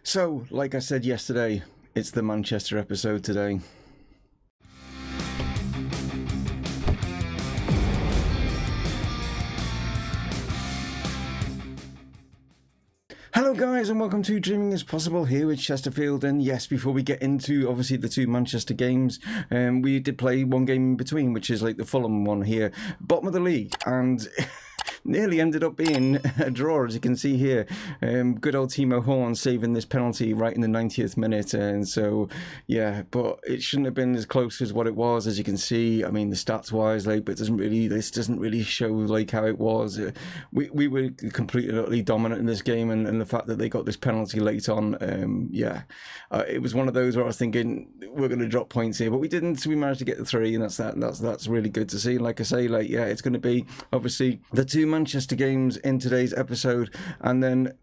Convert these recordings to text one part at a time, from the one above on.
So, like I said yesterday, it's the Manchester episode today. Hello guys and welcome to Dreaming is Possible here with Chesterfield. And yes, before we get into obviously the two Manchester games, we did play one game in between, which is like the Fulham one here, bottom of the league, and nearly ended up being a draw, as you can see here. Good old Timo Horn saving this penalty right in the 90th minute, and so yeah, but it shouldn't have been as close as what it was, as you can see. I mean, the stats wise, like, but this doesn't really show like how it was. We were completely and utterly dominant in this game, and the fact that they got this penalty late on, it was one of those where I was thinking we're going to drop points here, but we didn't. So we managed to get the 3, and that's really good to see. Like I say, like, yeah, it's going to be obviously the two Manchester games in today's episode, and then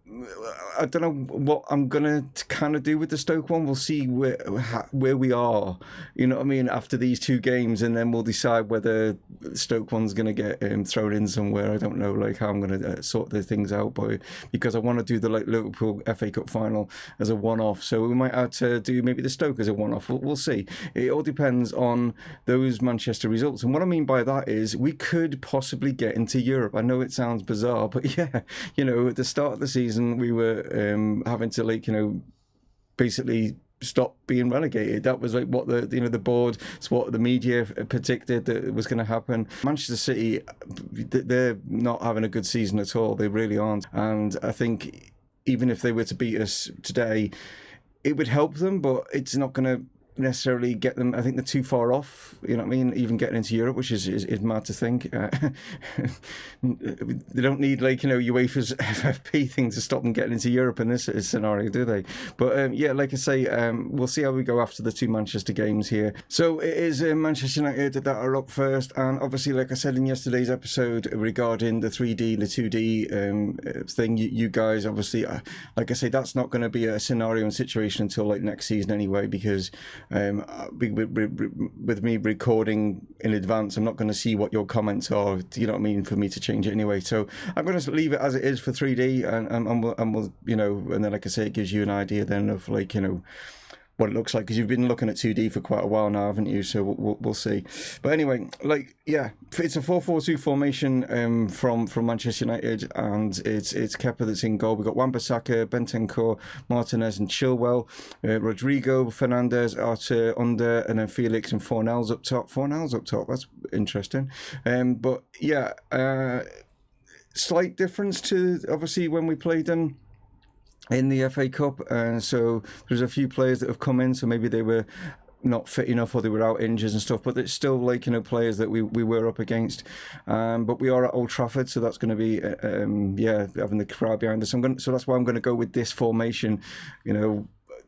I don't know what I'm gonna kind of do with the Stoke one. We'll see where we are, you know what I mean, after these two games, and then we'll decide whether the Stoke one's gonna get thrown in somewhere. I don't know like how I'm gonna sort the things out, because I want to do the Liverpool FA Cup final as a one-off, so we might have to do maybe the Stoke as a one-off. We'll see. It all depends on those Manchester results, and what I mean by that is we could possibly get into Europe. I know it sounds bizarre, but yeah, you know, at the start of the season we were having to basically stop being relegated. That was like what the board, it's what the media predicted that was going to happen. Manchester City, they're not having a good season at all. They really aren't. And I think even if they were to beat us today, it would help them, but it's not going to necessarily get them. I think they're too far off, you know what I mean, even getting into Europe, which is mad to think. They don't need UEFA's FFP thing to stop them getting into Europe in this scenario, do they? But yeah, like I say, we'll see how we go after the two Manchester games here. So it is Manchester United that are up first, and obviously, like I said in yesterday's episode regarding the 3D, the 2D thing, you guys obviously, like I say, that's not going to be a scenario and situation until like next season anyway, because with me recording in advance, I'm not going to see what your comments are, you know what I mean, for me to change it anyway. So I'm going to leave it as it is for 3D, and we'll and then, like I say, it gives you an idea then of what it looks like, because you've been looking at 2D for quite a while now, haven't you? So we'll see. But anyway, it's a 4-4-2 formation from Manchester United, and it's Kepa that's in goal. We've got Wan-Bissaka, Bentancur, Martinez and Chilwell, Rodrigo, Fernandes, Arthur under, and then Felix and Fornals up top. That's interesting. But yeah, slight difference to obviously when we played them in the FA Cup, so there's a few players that have come in, so maybe they were not fit enough or they were out injured and stuff, but it's still players that we were up against, but we are at Old Trafford, so that's going to be having the crowd behind us. So that's why I'm going to go with this formation.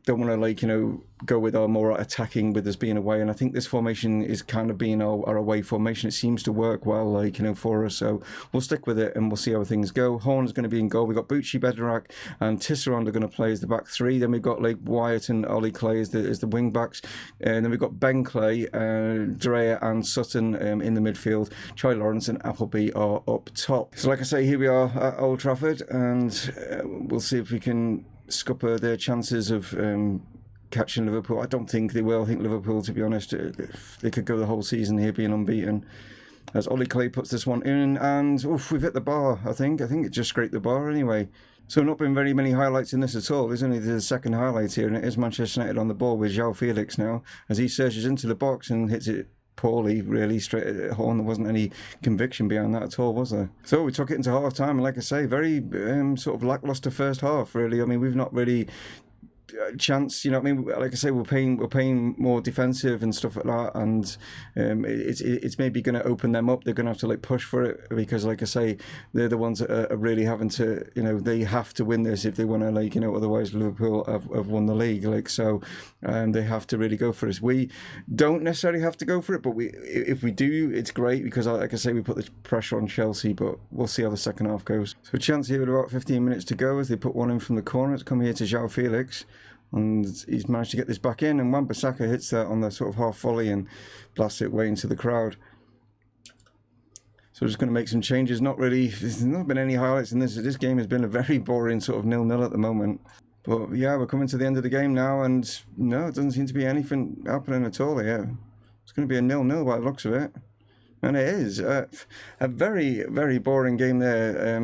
Don't want to go with our more attacking with us being away, and I think this formation is kind of being our away formation. It seems to work well for us, so we'll stick with it and we'll see how things go. Horn's going to be in goal. We've got Bucci, Bednarak and Tisserand are going to play as the back three. Then we've got Wyatt and Ollie Clay as the wing backs, and then we've got Ben Clay, Dreyer and Sutton in the midfield. Charlie Lawrence and Appleby are up top. So like I say, here we are at Old Trafford, and we'll see if we can scupper their chances of catching Liverpool. I don't think they will. I think Liverpool, to be honest, they could go the whole season here being unbeaten. As Ollie Clay puts this one in, and we've hit the bar, I think it just scraped the bar anyway. So not been very many highlights in this at all. There's only the second highlight here, and it is Manchester United on the ball with João Felix now, as he surges into the box and hits it poorly, really, straight at Horn. There wasn't any conviction behind that at all, was there? So we took it into half time, and like I say, very sort of lackluster first half, really. I mean, we've not really chance, you know what I mean? Like I say, we're playing more defensive and stuff like that, and it's maybe going to open them up. They're going to have to push for it, because like I say, they're the ones that are really having to, they have to win this if they want to, otherwise Liverpool have won the league, so they have to really go for this. We don't necessarily have to go for it, but if we do, it's great, because like I say, we put the pressure on Chelsea, but we'll see how the second half goes. So a chance here with about 15 minutes to go as they put one in from the corner. It's come here to João Felix, and he's managed to get this back in, and Wan-Bissaka hits that on the sort of half volley and blasts it way into the crowd. So we're just going to make some changes. There's not been any highlights in this. This game has been a very boring sort of 0-0 at the moment. But yeah, we're coming to the end of the game now, and no, it doesn't seem to be anything happening at all here. It's going to be a 0-0 by the looks of it. And it is a very, very boring game there.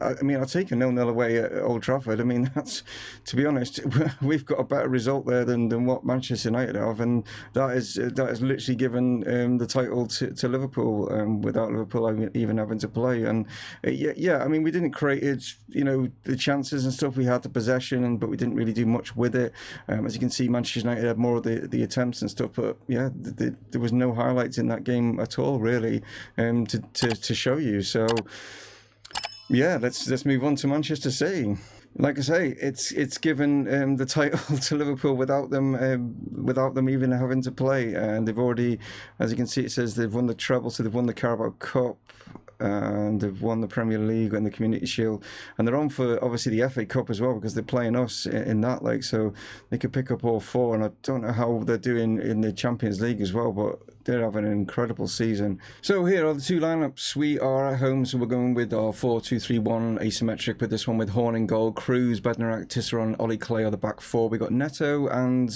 I mean, I'll take a 0-0 away at Old Trafford. I mean, that's, to be honest, we've got a better result there than what Manchester United have, and that is literally given the title to Liverpool without Liverpool even having to play. And yeah, I mean, we didn't create it, the chances and stuff. We had the possession, but we didn't really do much with it. As you can see, Manchester United had more of the attempts and stuff, but yeah, there was no highlights in that game at all, really, to show you. So yeah, let's move on to Manchester City. Like I say, it's given the title to Liverpool without them even having to play, and they've already, as you can see, it says they've won the treble, so they've won the Carabao Cup, and they've won the Premier League and the Community Shield, and they're on for obviously the FA Cup as well, because they're playing us in that league, so they could pick up all four. And I don't know how they're doing in the Champions League as well, but they're having an incredible season. So here are the two lineups. We are at home, so we're going with our 4-2-3-1 asymmetric, with this one with Horn in goal, Cruz, Bednarak, Tisserand, Ollie Clay are the back four. We got Neto and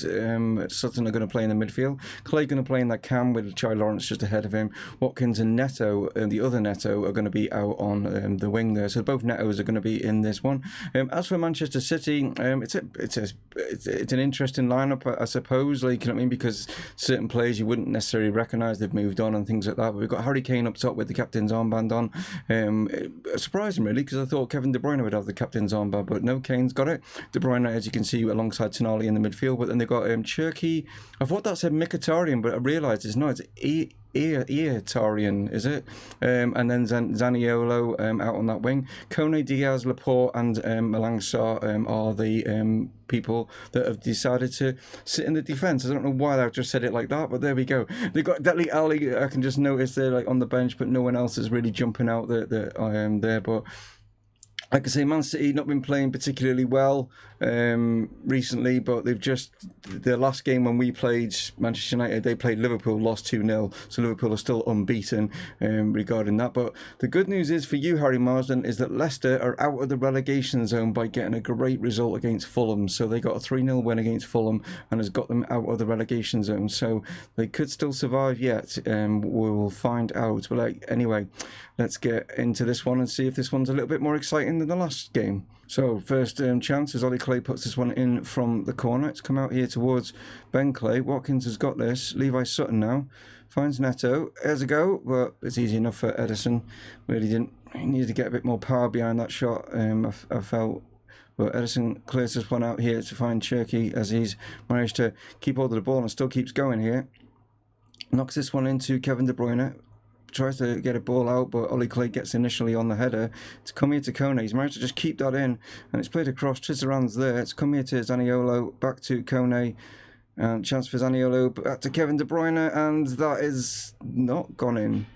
Sutton are going to play in the midfield. Clay going to play in that cam with Charlie Lawrence just ahead of him. Watkins and Neto, the other Neto, are going to be out on the wing there. So both Netos are going to be in this one. As for Manchester City, it's an interesting lineup, I suppose. Like, you know what I mean, because certain players you wouldn't necessarily recognise, they've moved on and things like that. But we've got Harry Kane up top with the captain's armband on. Surprising, really, because I thought Kevin De Bruyne would have the captain's armband, but no, Kane's got it. De Bruyne, as you can see, alongside Tonali in the midfield. But then they've got Cherki. I thought that said Mkhitaryan, but I realised it's not. It's Mkhitaryan, is it? And then Zaniolo out on that wing. Kone, Diaz, Laporte and Malang Sarr are the people that have decided to sit in the defence. I don't know why I've just said it like that, but there we go. They've got Dele Alli. I can just notice they're like on the bench, but no one else is really jumping out there. But like I say, Man City not been playing particularly well recently, but they've just, their last game when we played Manchester United, they played Liverpool, lost 2-0, so Liverpool are still unbeaten regarding that. But the good news is for you, Harry Marsden, is that Leicester are out of the relegation zone by getting a great result against Fulham. So they got a 3-0 win against Fulham and has got them out of the relegation zone, so they could still survive yet. We'll find out. But anyway, let's get into this one and see if this one's a little bit more exciting than the last game. So first chance is Ollie Clay puts this one in from the corner. It's come out here towards Ben Clay. Watkins has got this. Levi Sutton now finds Neto. There's a go, but it's easy enough for Ederson. Really didn't. He needed to get a bit more power behind that shot. I felt. But Ederson clears this one out here to find Cherki, as he's managed to keep hold of the ball and still keeps going here. Knocks this one into Kevin De Bruyne. Tries to get a ball out, but Ollie Clay gets initially on the header. It's come here to Kone. He's managed to just keep that in, and it's played across. Tisserand's there. It's come here to Zaniolo, back to Kone, and chance for Zaniolo, back to Kevin De Bruyne, and that is not gone in.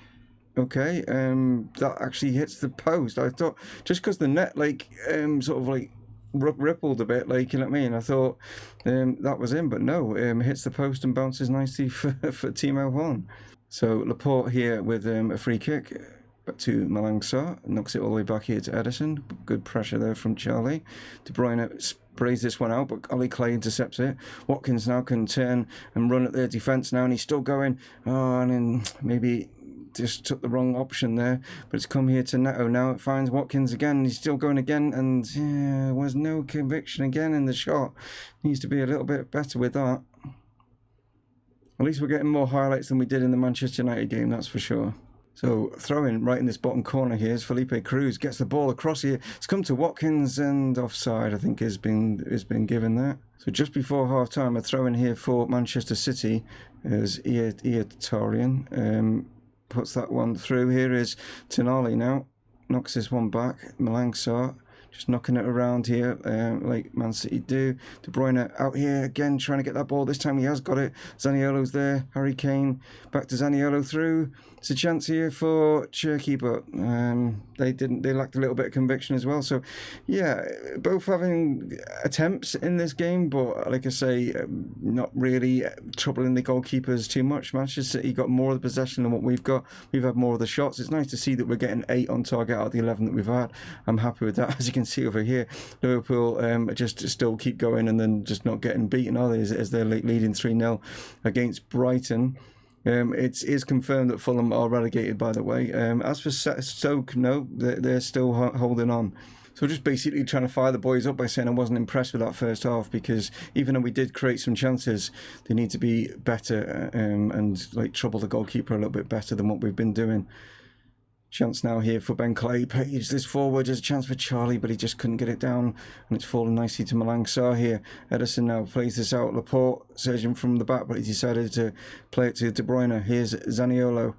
Okay, that actually hits the post. I thought, just because the net, sort of rippled a bit, you know what I mean? I thought that was in, but no, hits the post and bounces nicely for Timo Horn. So Laporte here with a free kick back to Malang Sarr, knocks it all the way back here to Ederson. Good pressure there from Charlie. De Bruyne sprays this one out, but Ollie Clay intercepts it. Watkins now can turn and run at their defence now, and he's still going. Oh, and then maybe just took the wrong option there, but it's come here to Neto now. It finds Watkins again. He's still going again, and there was no conviction again in the shot. Needs to be a little bit better with that. At least we're getting more highlights than we did in the Manchester United game, that's for sure. So throwing right in this bottom corner here is Felipe Cruz. Gets the ball across here. It's come to Watkins, and offside, I think, has been given that. So just before half time, a throw in here for Manchester City is Mkhitaryan. Puts that one through. Here is Tonali now. Knocks this one back. Malang Sarr just knocking it around here like Man City do. De Bruyne out here again trying to get that ball. This time he has got it. Zaniolo's there. Harry Kane back to Zaniolo through. It's a chance here for Cherki, but they lacked a little bit of conviction as well. So yeah, both having attempts in this game, but like I say, not really troubling the goalkeepers too much. Manchester City got more of the possession than what we've got. We've had more of the shots. It's nice to see that we're getting 8 on target out of the 11 that we've had. I'm happy with that. As you can can see over here, Liverpool just still keep going and then just not getting beaten, are they, as they're leading 3-0 against Brighton. It is confirmed that Fulham are relegated, by the way. As for Stoke, no, they're still holding on. So just basically trying to fire the boys up by saying I wasn't impressed with that first half, because even though we did create some chances, they need to be better and like trouble the goalkeeper a little bit better than what we've been doing. Chance now here for Ben Clay. Paves this forward. There's a chance for Charlie, but he just couldn't get it down. And it's fallen nicely to Malang Sarr here. Ederson now plays this out. Laporte surging from the back, but he decided to play it to De Bruyne. Here's Zaniolo.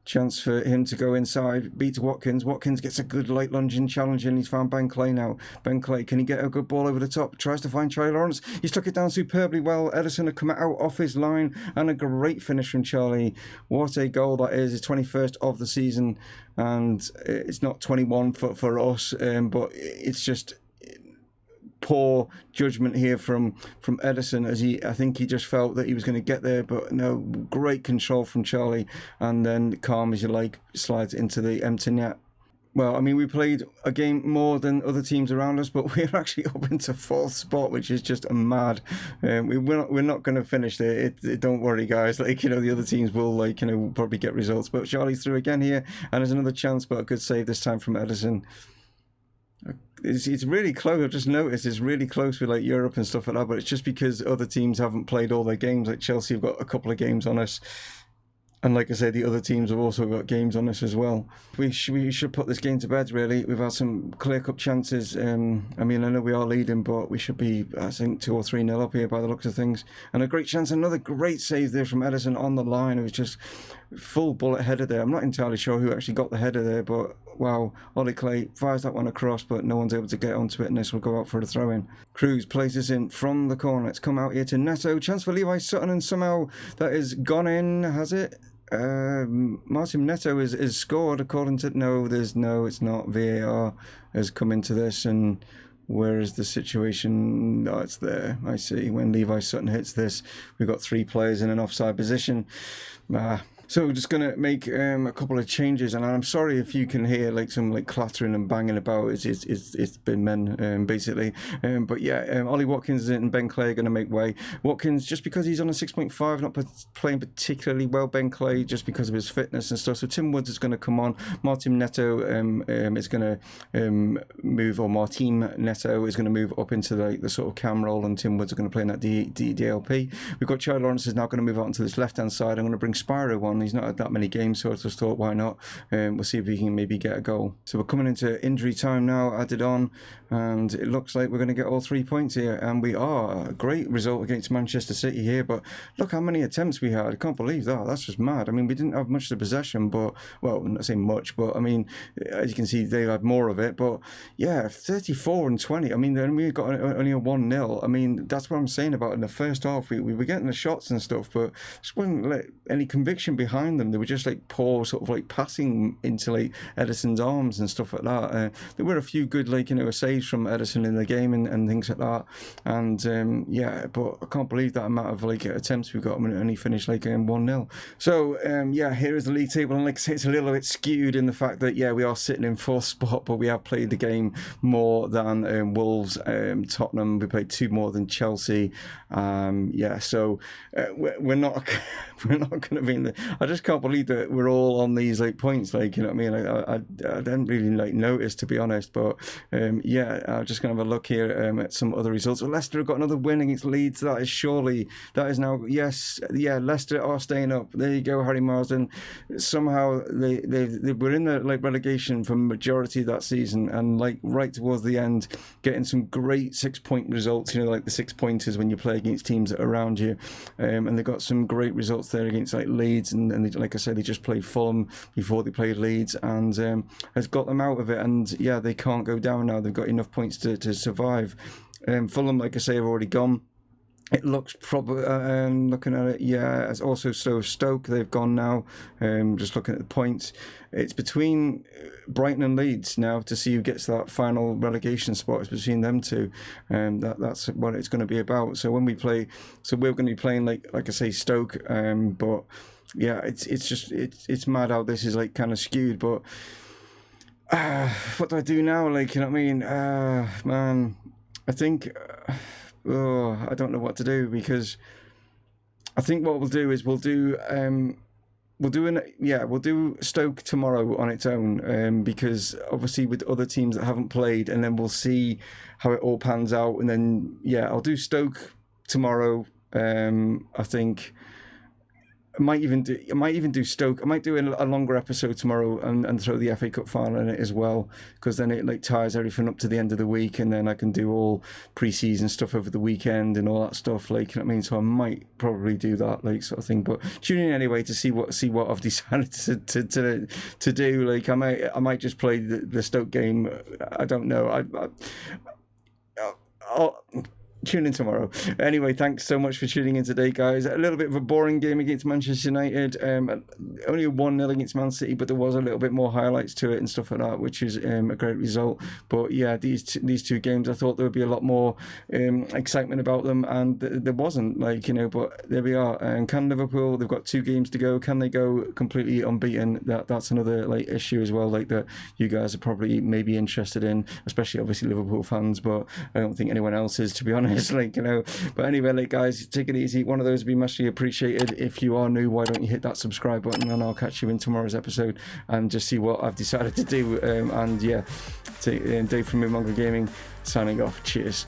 Chance for him to go inside, beats Watkins. Watkins gets a good late lunging challenge and he's found Ben Clay now. Ben Clay, can he get a good ball over the top? Tries to find Charlie Lawrence. He's took it down superbly well. Ederson had come out off his line and a great finish from Charlie. What a goal that is. His 21st of the season, and it's not 21 for us, but it's just poor judgment here from Ederson, as I think he just felt that he was going to get there, but no, great control from Charlie, and then calm as you like, slides into the empty net. Well, I mean, we played a game more than other teams around us, but we're actually up into 4th spot, which is just mad. We're not going to finish there. Don't worry, guys. Like, you know, the other teams will, like, you know, probably get results. But Charlie's through again here, and there's another chance, but a good save this time from Ederson. It's really close. I've just noticed it's really close with like Europe and stuff like that, but it's just because other teams haven't played all their games. Like Chelsea have got a couple of games on us, and like I said, the other teams have also got games on us as well. We should put this game to bed, really. We've had some clear-cut chances. I mean, I know we are leading, but we should be, I think, 2 or 3-0 up here by the looks of things. And a great chance, another great save there from Ederson on the line. It was just full bullet header there. I'm not entirely sure who actually got the header there, but wow, Ollie Clay fires that one across, but no one's able to get onto it, and this will go out for a throw-in. Cruz plays this in from the corner. It's come out here to Neto. Chance for Levi Sutton, and somehow that is gone in, has it? Martin Neto is scored according to it's not. VAR has come into this, and where is the situation? Oh, it's there. I see. When Levi Sutton hits this, we've got 3 players in an offside position. So we're just going to make a couple of changes, and I'm sorry if you can hear like some like clattering and banging about. It's been men, basically. But yeah, Ollie Watkins and Ben Clay are going to make way. Watkins, just because he's on a 6.5, not playing particularly well. Ben Clay, just because of his fitness and stuff. So Tim Woods is going to come on. Martin Neto is going to move, or Martin Neto is going to move up into the sort of cam role, and Tim Woods are going to play in that DLP. We've got Charlie Lawrence is now going to move out onto this left-hand side. I'm going to bring Spyro on. He's not had that many games, so I just thought, why not? We'll see if we can maybe get a goal. So we're coming into injury time now, added on, and it looks like we're going to get all 3 points here, and we are. A great result against Manchester City here, but look how many attempts we had. I can't believe that. That's just mad. I mean, we didn't have much of the possession, but, well, I'm not saying much, but I mean, as you can see, they had more of it, but yeah, 34 and 20. I mean, then we got only a 1-0. I mean, that's what I'm saying about in the first half. We were getting the shots and stuff, but just wasn't like any conviction behind them. They were just like poor sort of like passing into like Ederson's arms and stuff like that. There were a few good like, you know, saves from Ederson in the game and things like that, and yeah, but I can't believe that amount of like attempts we got. I mean, it only finished like 1-0. So yeah, here is the league table, and like I say, it's a little bit skewed in the fact that yeah, we are sitting in 4th spot, but we have played the game more than Wolves, Tottenham. We played 2 more than Chelsea. Yeah, so we're not we're not going to be in the. I just can't believe that we're all on these like points, like, you know what I mean. I didn't really like notice, to be honest, but yeah, I'm just gonna have a look here at some other results. Well, Leicester have got another win against Leeds. That is now, yes, yeah, Leicester are staying up. There you go, Harry Marsden. Somehow they were in the like relegation for majority of that season, and like right towards the end, getting some great 6-point results, you know, like the 6-pointers when you play against teams that are around you, and they got some great results there against like Leeds, and they, like I said, they just played Fulham before they played Leeds, and has got them out of it, and yeah, they can't go down now. They've got enough points to survive. Fulham, like I say, have already gone. It looks probably, looking at it, yeah, it's also Stoke, they've gone now. Just looking at the points, it's between Brighton and Leeds now to see who gets that final relegation spot. It's between them two, and that's what it's going to be about. So when we play, so we're going to be playing like I say, Stoke, but yeah, it's just mad how this is like kind of skewed, but what do I do now? Like, you know what I mean? Man, I think, I don't know what to do, because I think what we'll do is we'll do Stoke tomorrow on its own, because obviously with other teams that haven't played, and then we'll see how it all pans out, and then I'll do Stoke tomorrow. I think I might even do Stoke. I might do a longer episode tomorrow and throw the FA Cup final in it as well, because then it like ties everything up to the end of the week, and then I can do all pre-season stuff over the weekend and all that stuff. Like, you know what I mean? So I might probably do that, like, sort of thing. But tune in anyway to see what I've decided to do. Like, I might just play the Stoke game. I don't know. I'll tune in tomorrow. Anyway, thanks so much for tuning in today, guys. A little bit of a boring game against Manchester United. Only a 1-0 against Man City, but there was a little bit more highlights to it and stuff like that, which is a great result. But yeah, these two games, I thought there would be a lot more excitement about them, and there wasn't. Like, you know, but there we are. And can Liverpool? They've got 2 games to go. Can they go completely unbeaten? That's another like issue as well. Like, that you guys are probably maybe interested in, especially obviously Liverpool fans, but I don't think anyone else is, to be honest. Like, you know, but anyway, like, guys, take it easy. One of those would be muchly appreciated. If you are new, why don't you hit that subscribe button, and I'll catch you in tomorrow's episode and just see what I've decided to do. And yeah, Dave from Mumongu Gaming signing off. Cheers.